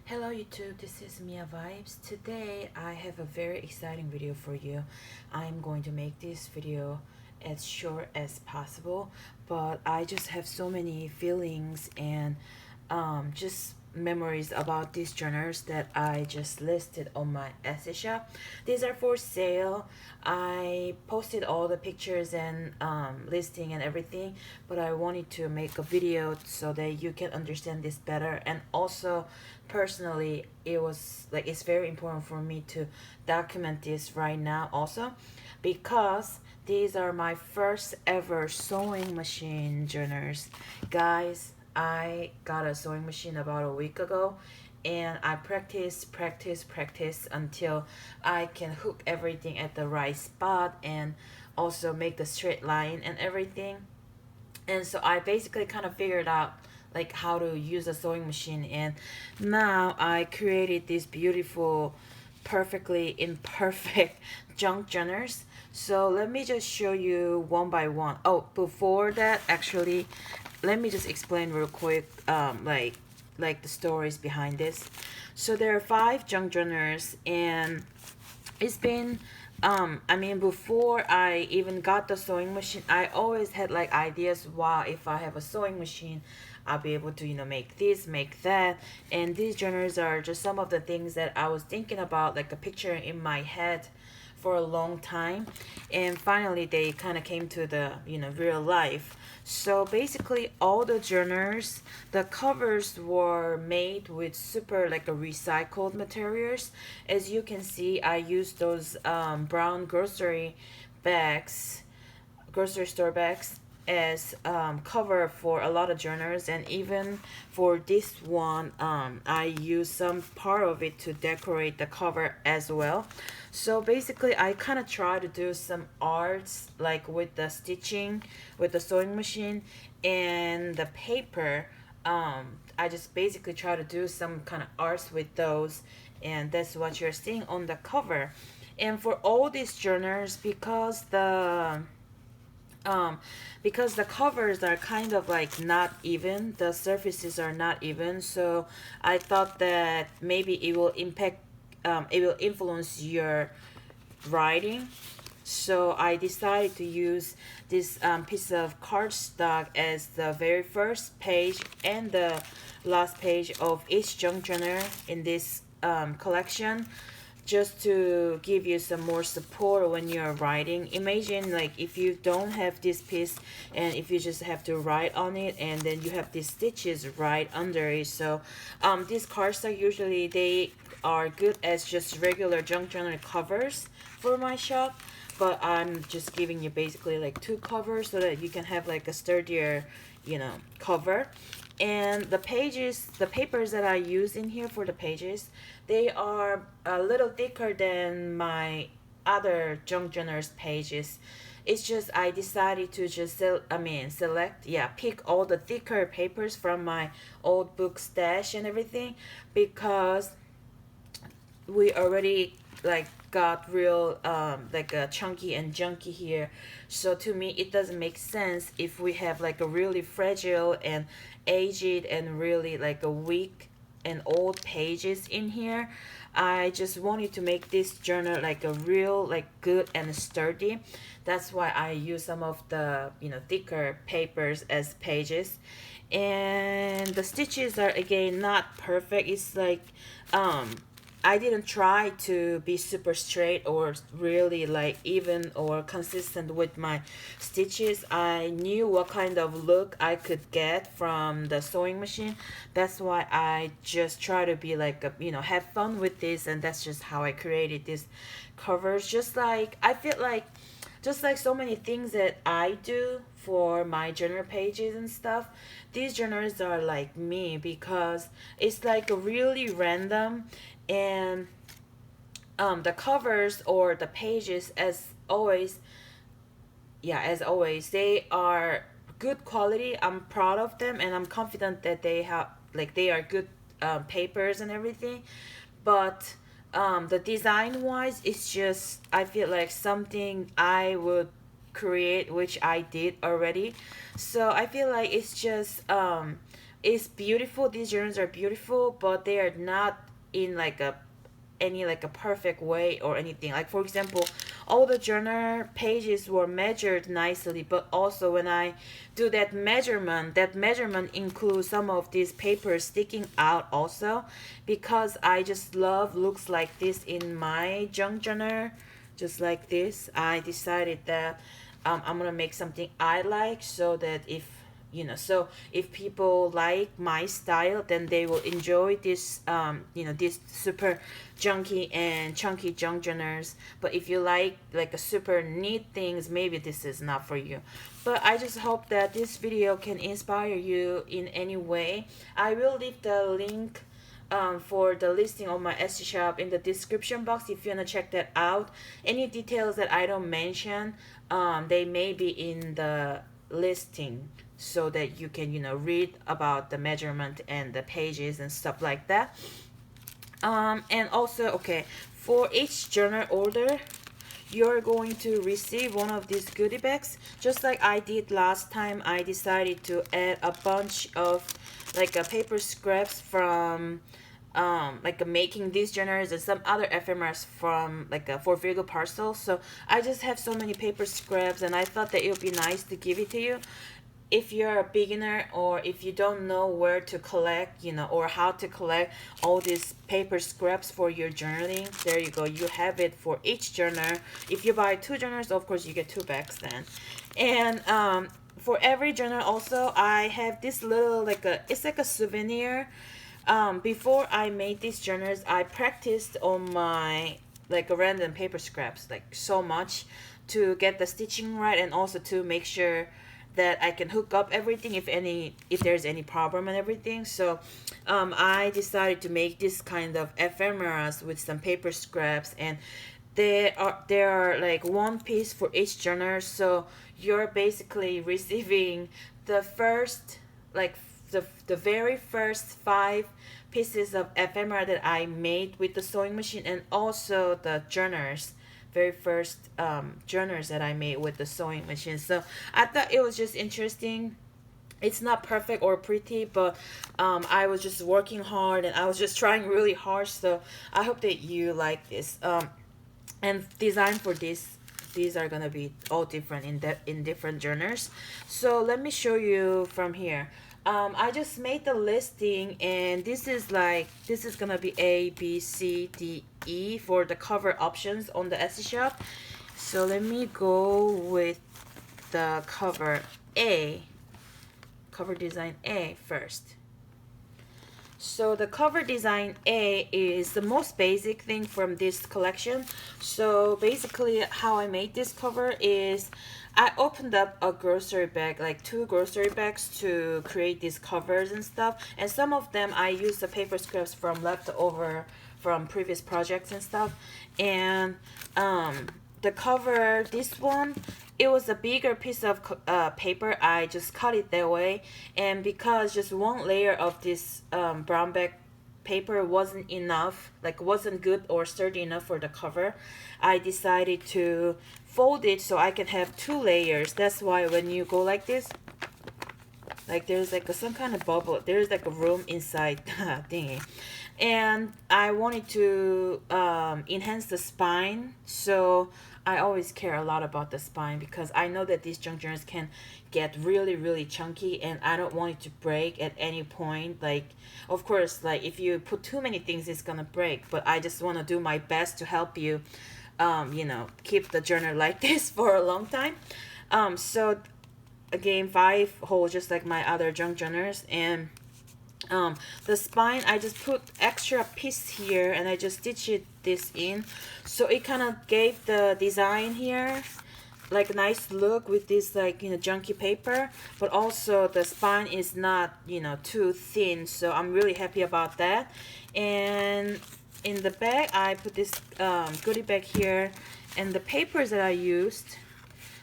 Hello YouTube, this is Mia Vibes. Today I have a very exciting video for you. I'm going to make this video as short as possible, but I just have so many feelings and just memories about these journals that I just listed on my Etsy shop. These are for sale. I posted all the pictures and listing and everything, but I wanted to make a video so that you can understand this better. And also personally, it was like it's very important for me to document this right now also, because these are my first ever sewing machine journals. Guys, I got a sewing machine about a week ago, and I practice until I can hook everything at the right spot and also make the straight line and everything. And so I basically kind of figured out like how to use a sewing machine, and now I created this beautiful, perfectly imperfect junk journals. So let me just show you one by one. Oh, before that, actually, let me just explain real quick, like the stories behind this. So there are 5 junk journals, and it's been I mean, before I even got the sewing machine, I always had like ideas. Wow, if I have a sewing machine, I'll be able to, make this, make that. And these journals are just some of the things that I was thinking about, like a picture in my head for a long time, and finally they kind of came to the real life. So basically all the journals, the covers were made with super like a recycled materials. As you can see, I used those brown grocery store bags as cover for a lot of journals, and even for this one I use some part of it to decorate the cover as well. So basically I kind of try to do some arts like with the stitching with the sewing machine and the paper. I just basically try to do some kind of arts with those, and that's what you're seeing on the cover. And for all these journals, um because the covers are kind of like not even, the surfaces are not even, so I thought that maybe it will influence your writing. So I decided to use this piece of cardstock as the very first page and the last page of each junk journal in this collection, just to give you some more support when you're writing. Imagine like if you don't have this piece and if you just have to write on it, and then you have these stitches right under it. So these cardstock, usually they are good as just regular junk journal covers for my shop, but I'm just giving you basically like 2 covers so that you can have like a sturdier cover. And the pages, the papers that I use in here for the pages, they are a little thicker than my other junk journals pages. It's just I decided to just select, yeah, pick all the thicker papers from my old book stash and everything, because we already like got real like a chunky and junky here. So to me it doesn't make sense if we have like a really fragile and aged and really like a weak and old pages in here. I just wanted to make this journal like a real like good and sturdy. That's why I use some of the thicker papers as pages. And the stitches are again not perfect. It's like I didn't try to be super straight or really like even or consistent with my stitches. I knew what kind of look I could get from the sewing machine. That's why I just try to be like have fun with this, and that's just how I created this covers. Just like I feel like, just like so many things that I do for my journal pages and stuff, these journals are like me, because it's like a really random. And the covers or the pages, as always, yeah, as always, they are good quality. I'm proud of them, and I'm confident that they are good papers and everything. But the design wise, it's just I feel like something I would create, which I did already. So I feel like it's just It's beautiful. These journals are beautiful, but they are not in like a any like a perfect way or anything. Like for example, all the journal pages were measured nicely, but also when I do that measurement includes some of these papers sticking out also, because I just love looks like this in my junk journal, just like this. I decided that I'm gonna make something I like, so that if so if people like my style, then they will enjoy this this super junky and chunky junk journals. But if you like a super neat things, maybe this is not for you. But I just hope that this video can inspire you in any way. I will leave the link for the listing of my Etsy shop in the description box if you want to check that out. Any details that I don't mention, they may be in the listing, so that you can read about the measurement and the pages and stuff like that. And also, okay, for each journal order, you're going to receive one of these goodie bags, just like I did last time. I decided to add a bunch of like a paper scraps from making these journals and some other ephemeras from for Virgo Parcel. So I just have so many paper scraps, and I thought that it would be nice to give it to you. If you're a beginner, or if you don't know where to collect, or how to collect all these paper scraps for your journaling, there you go. You have it for each journal. If you buy 2 journals, of course you get 2 bags then. And for every journal also, I have this little it's like a souvenir. Before I made these journals, I practiced on my a random paper scraps so much to get the stitching right, and also to make sure that I can hook up everything if there's any problem and everything. So I decided to make this kind of ephemeras with some paper scraps, and there are like 1 piece for each journal. So you're basically receiving the first the very first 5 pieces of ephemera that I made with the sewing machine, and also the journals, very first journals that I made with the sewing machine. So I thought it was just interesting. It's not perfect or pretty, but I was just working hard, and I was just trying really hard. So I hope that you like this. And design for these are gonna be all different in different journals. So let me show you from here. I just made the listing, and this is gonna be A, B, C, D, E for the cover options on the Etsy shop. So let me go with the cover design A first. So the cover design A is the most basic thing from this collection. So basically how I made this cover is I opened up a grocery bag, like 2 grocery bags, to create these covers and stuff. And some of them I used the paper scraps from leftover from previous projects and stuff. And the cover, this one, it was a bigger piece of paper. I just cut it that way, and because just 1 layer of this brown bag paper wasn't enough, wasn't good or sturdy enough for the cover, I decided to fold it so I can have 2 layers. That's why when you go like this, there's some kind of bubble, there's a room inside thingy. And I wanted to enhance the spine, so I always care a lot about the spine, because I know that these junk journals can get really chunky, and I don't want it to break at any point. Of course, if you put too many things, it's gonna break, but I just want to do my best to help you keep the journal like this for a long time. So again, 5 holes, just like my other junk journals. And the spine, I just put extra piece here, and I just stitched this in, so it kind of gave the design here a nice look with this junky paper, but also the spine is not too thin, so I'm really happy about that. And in the bag, I put this goodie bag here, and the papers that I used,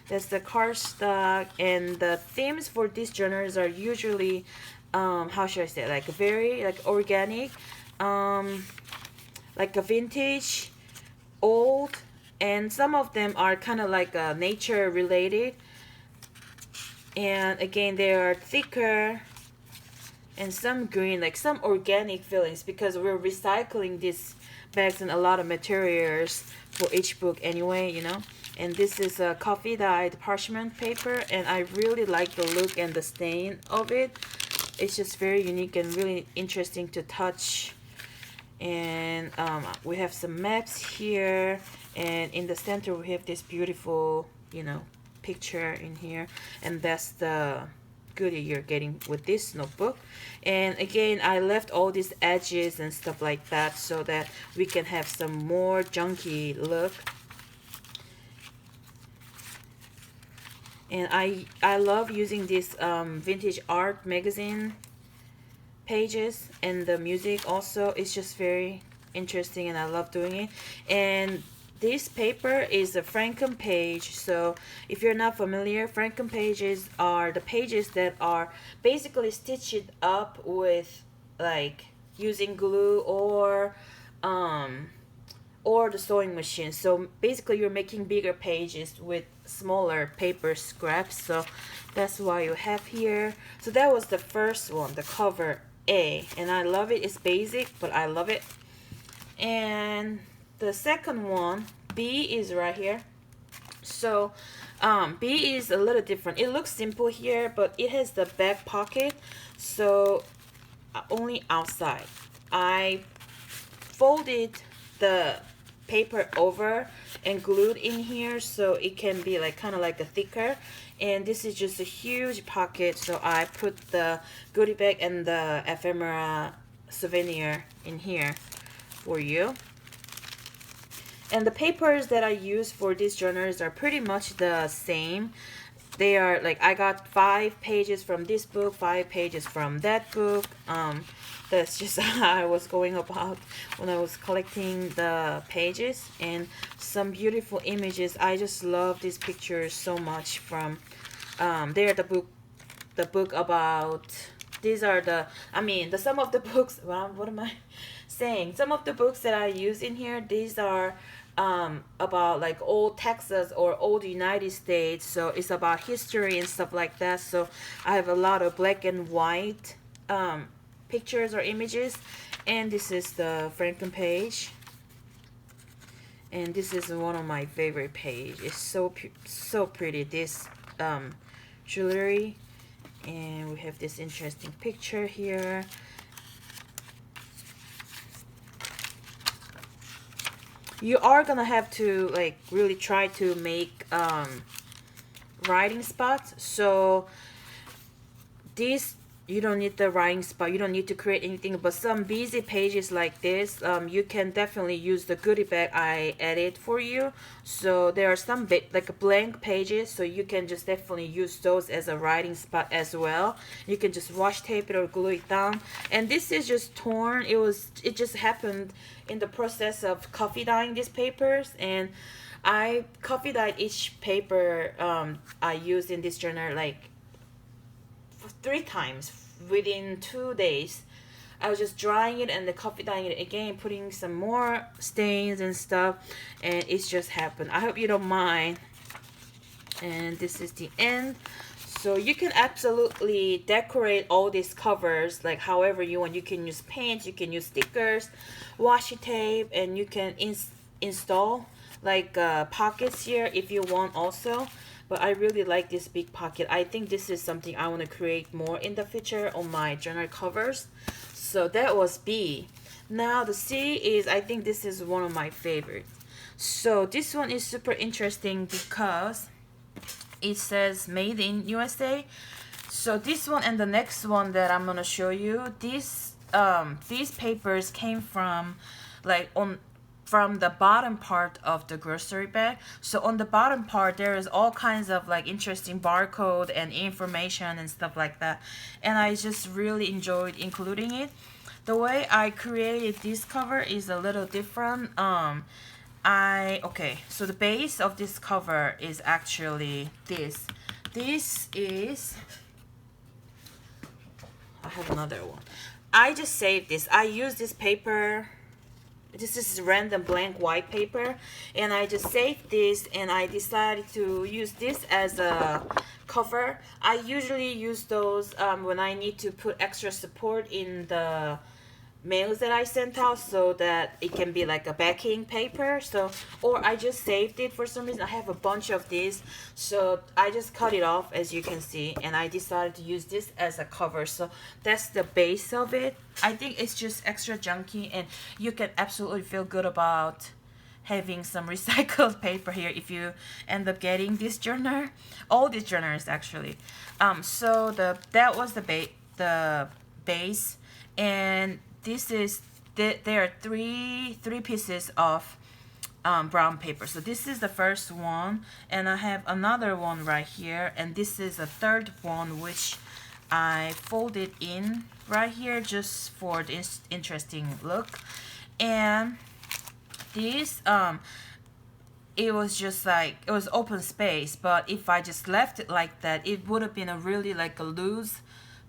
that's the cardstock, and the themes for these journals are usually how should I say it? Very organic, a vintage, old, and some of them are kind of nature related. And again, they are thicker, and some green, like some organic feelings, because we're recycling these bags and a lot of materials for each book anyway, you know. And this is a coffee dyed parchment paper, and I really like the look and the stain of it. It's just very unique and really interesting to touch. And we have some maps here, and in the center we have this beautiful, you know, picture in here, and that's the goodie you're getting with this notebook. And again, I left all these edges and stuff like that so that we can have some more junky look. And I love using this vintage art magazine pages, and the music also is just very interesting, and I love doing it. And this paper is a Franken page. So if you're not familiar, Franken pages are the pages that are basically stitched up with like using glue or the sewing machine. So basically you're making bigger pages with smaller paper scraps. So that's why you have here. So that was the first one, the cover A, and I love it. It's basic, but I love it. And the second one, B, is right here. So B is a little different. It looks simple here, but it has the back pocket, so only outside. I folded the paper over and glued in here so it can be like kind of like a thicker. And this is just a huge pocket, so I put the goodie bag and the ephemera souvenir in here for you. And the papers that I use for these journals are pretty much the same. They are like, I got 5 pages from this book, 5 pages from that book. That's just how I was going about when I was collecting the pages. And some beautiful images. I just love these pictures so much from they're the book about, these are the, I mean, the some of the books, well, what am I saying? Some of the books that I use in here, these are about like old Texas or old United States, so it's about history and stuff like that. So I have a lot of black and white pictures or images. And this is the Franken page, and this is one of my favorite page. It's so pretty, this jewelry. And we have this interesting picture here. You are gonna have to like really try to make writing spots. So these, you don't need the writing spot, you don't need to create anything, but some busy pages like this, you can definitely use the goodie bag I added for you. So there are some like blank pages, so you can just definitely use those as a writing spot as well. You can just washi tape it or glue it down. And this is just torn. It just happened in the process of coffee dyeing these papers, and I coffee dyed each paper I used in this journal like 3 times within 2 days. I was just drying it and the coffee dyeing it again, putting some more stains and stuff, and it's just happened. I hope you don't mind. And this is the end. So you can absolutely decorate all these covers like however you want. You can use paint, you can use stickers, washi tape, and you can install like pockets here if you want also. But I really like this big pocket. I think this is something I want to create more in the future on my journal covers. So that was B. Now the C is, I think this is one of my favorites. So this one is super interesting because it says made in USA. So this one and the next one that I'm gonna show you, these papers came from like from the bottom part of the grocery bag. So on the bottom part there is all kinds of like interesting barcode and information and stuff like that, and I just really enjoyed including it. The way I created this cover is a little different. So the base of this cover is actually this. This is, I have another one. I just saved this. I use this paper this is random blank white paper, and I just saved this, and I decided to use this as a cover. I usually use those when I need to put extra support in the mails that I sent out, so that it can be like a backing paper. So, or I just saved it for some reason. I have a bunch of these, so I just cut it off, as you can see, and I decided to use this as a cover. So that's the base of it. I think it's just extra junky, and you can absolutely feel good about having some recycled paper here if you end up getting this journal, all these journals actually. So that was the base, and this is there are three pieces of brown paper. So this is the first one, and I have another one right here, and this is a third one which I folded in right here just for this interesting look. And this it was just like, it was open space, but if I just left it like that, it would have been a really like a loose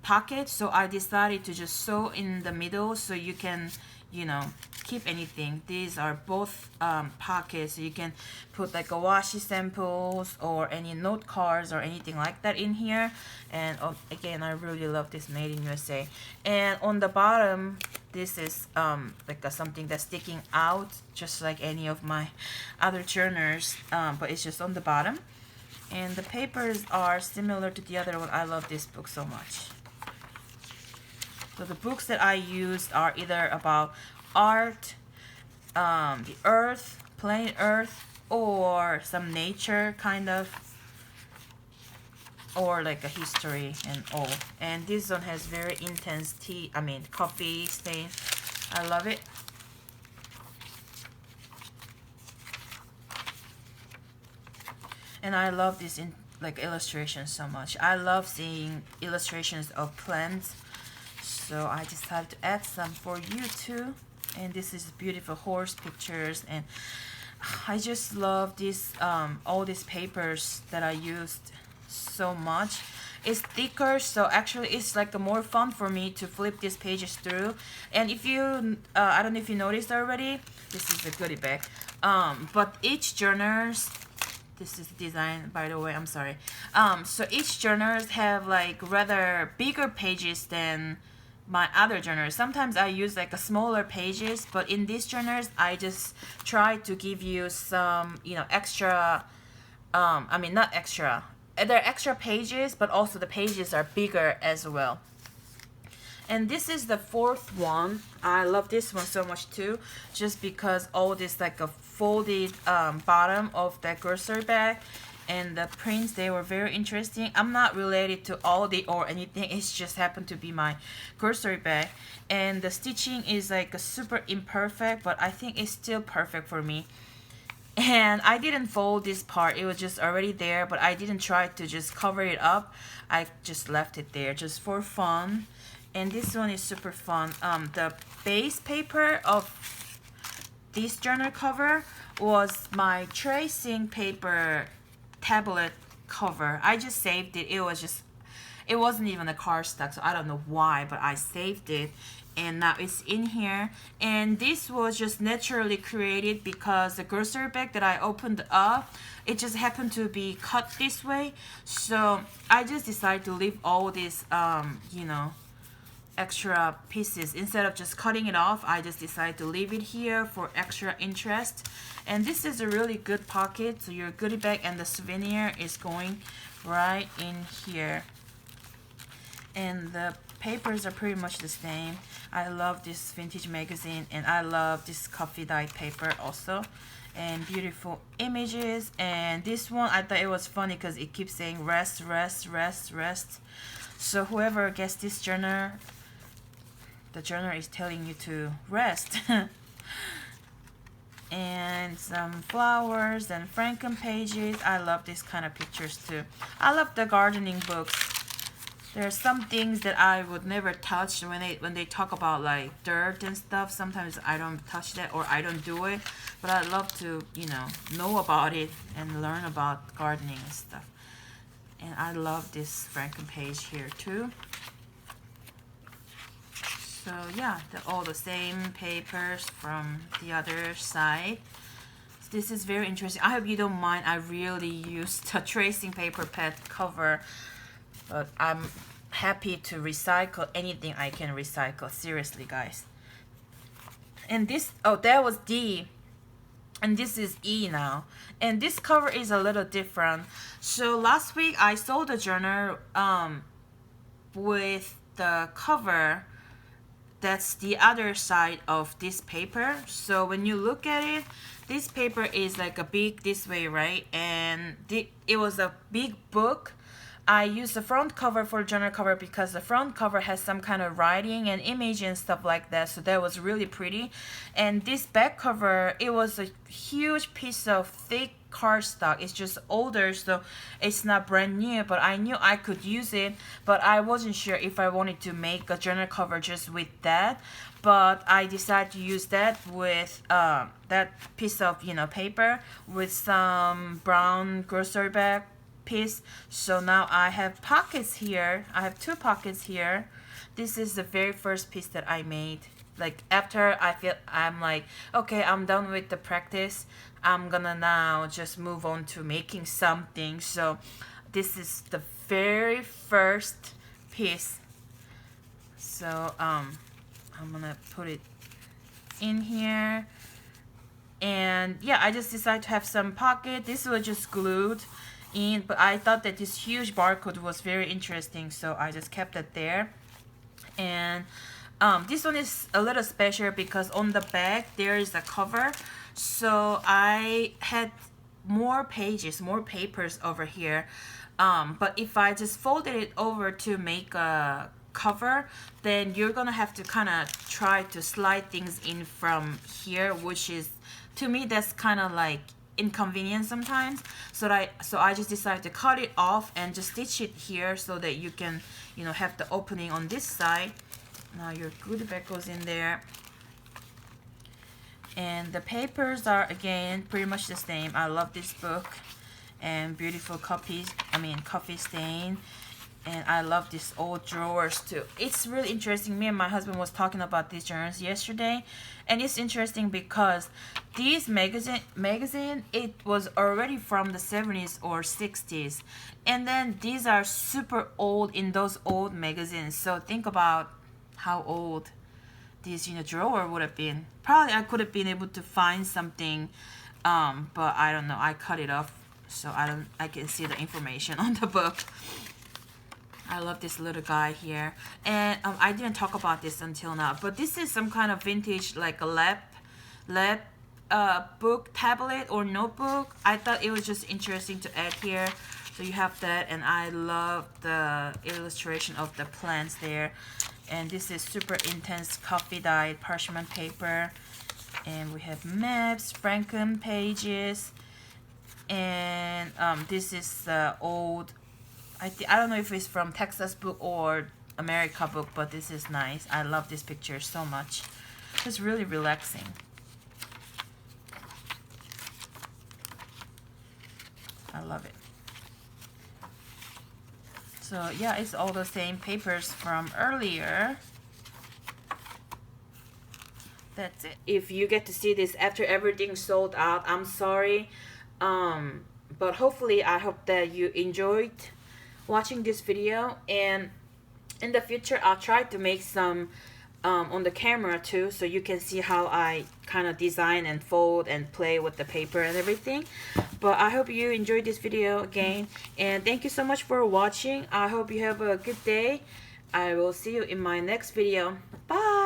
pocket. So I decided to just sew in the middle, so you can, you know, keep anything. These are both pockets, so you can put like a washi samples or any note cards or anything like that in here. And again, I really love this made in USA. And on the bottom, this is like something that's sticking out, just like any of my other journals, but it's just on the bottom. And the papers are similar to the other one. I love this book so much. So the books that I used are either about art, the earth, planet earth, or some nature kind of, or like a history and all. And this one has very intense coffee stain. I love it. And I love this illustrations so much. I love seeing illustrations of plants. So I decided to add some for you too. And this is beautiful horse pictures, and I just love this all these papers that I used so much. It's thicker, so actually it's like more fun for me to flip these pages through. And if you I don't know if you noticed already, this is a goodie bag, but each journals, this is the design, by the way, I'm sorry. So each journals have like rather bigger pages than my other journals. Sometimes I use like a smaller pages, but in these journals I just try to give you some, you know, extra, not extra, they're extra pages, but also the pages are bigger as well. And this is the fourth one. I love this one so much too, just because all this like a folded bottom of that grocery bag, and the prints, they were very interesting. I'm not related to Aldi or anything, it's just happened to be my grocery bag. And the stitching is like a super imperfect, but I think it's still perfect for me. And I didn't fold this part, it was just already there, but I didn't try to just cover it up. I just left it there just for fun. And this one is super fun. The base paper of this journal cover was my tracing paper tablet cover. I just saved it. It wasn't even a cardstock, so I don't know why, but I saved it, and now it's in here. And this was just naturally created because the grocery bag that I opened up, it just happened to be cut this way. So I just decided to leave all these extra pieces. Instead of just cutting it off, I just decided to leave it here for extra interest. And this is a really good pocket, so your goodie bag and the souvenir is going right in here. And the papers are pretty much the same. I love this vintage magazine, and I love this coffee dyed paper also, and beautiful images. And this one, I thought it was funny because it keeps saying rest, rest, rest, rest. So whoever gets this journal, the journal is telling you to rest. And some flowers and Franken pages. I love this kind of pictures too. I love the gardening books. There are some things that I would never touch when they talk about like dirt and stuff. Sometimes I don't touch that, or I don't do it, but I love to, know about it and learn about gardening and stuff. And I love this Franken page here too. So yeah, all the same papers from the other side. This is very interesting. I hope you don't mind. I really used the tracing paper pad cover, but I'm happy to recycle anything I can recycle. Seriously, guys. And this, oh, that was D. And this is E now. And this cover is a little different. So last week I sold the journal with the cover that's the other side of this paper. So when you look at it, this paper is like a big this way, right? And it was a big book. I used the front cover for journal cover because the front cover has some kind of writing and image and stuff like that, so that was really pretty. And this back cover, it was a huge piece of thick cardstock. It's just older, so it's not brand new, but I knew I could use it, but I wasn't sure if I wanted to make a journal cover just with that. But I decided to use that with that piece of paper with some brown grocery bag piece. So now I have pockets here. I have 2 pockets here. This is the very first piece that I made. Like after I'm like, okay, I'm done with the practice, I'm gonna now just move on to making something. So this is the very first piece. So I'm gonna put it in here. And yeah, I just decided to have some pocket. This was just glued in, but I thought that this huge barcode was very interesting, so I just kept it there. And this one is a little special because on the back there is a cover, so I had more pages, more papers over here, but if I just folded it over to make a cover, then you're gonna have to kind of try to slide things in from here, which is, to me, that's kind of like inconvenient sometimes. So I just decided to cut it off and just stitch it here so that you can have the opening on this side. Now your goodie bag goes in there, and the papers are again pretty much the same. I love this book, and beautiful coffee stain. And I love these old drawers too. It's really interesting. Me and my husband was talking about these journals yesterday, and it's interesting because these magazine it was already from the 70s or 60s, and then these are super old in those old magazines. So think about how old this drawer would have been. Probably I could have been able to find something, but I don't know. I cut it off so I can see the information on the book. I love this little guy here, and I didn't talk about this until now, but this is some kind of vintage, like a lab book, tablet or notebook. I thought it was just interesting to add here. So you have that, and I love the illustration of the plants there. And this is super intense coffee dyed parchment paper, and we have maps, Franken pages, and this is old. I don't know if it's from Texas book or America book, but this is nice. I love this picture so much. It's really relaxing. I love it. So yeah, it's all the same papers from earlier. That's it. If you get to see this after everything sold out, I'm sorry. But hopefully I hope that you enjoyed watching this video, and in the future I'll try to make some on the camera too, so you can see how I kind of design and fold and play with the paper and everything. But I hope you enjoyed this video again, and thank you so much for watching. I hope you have a good day. I will see you in my next video. Bye.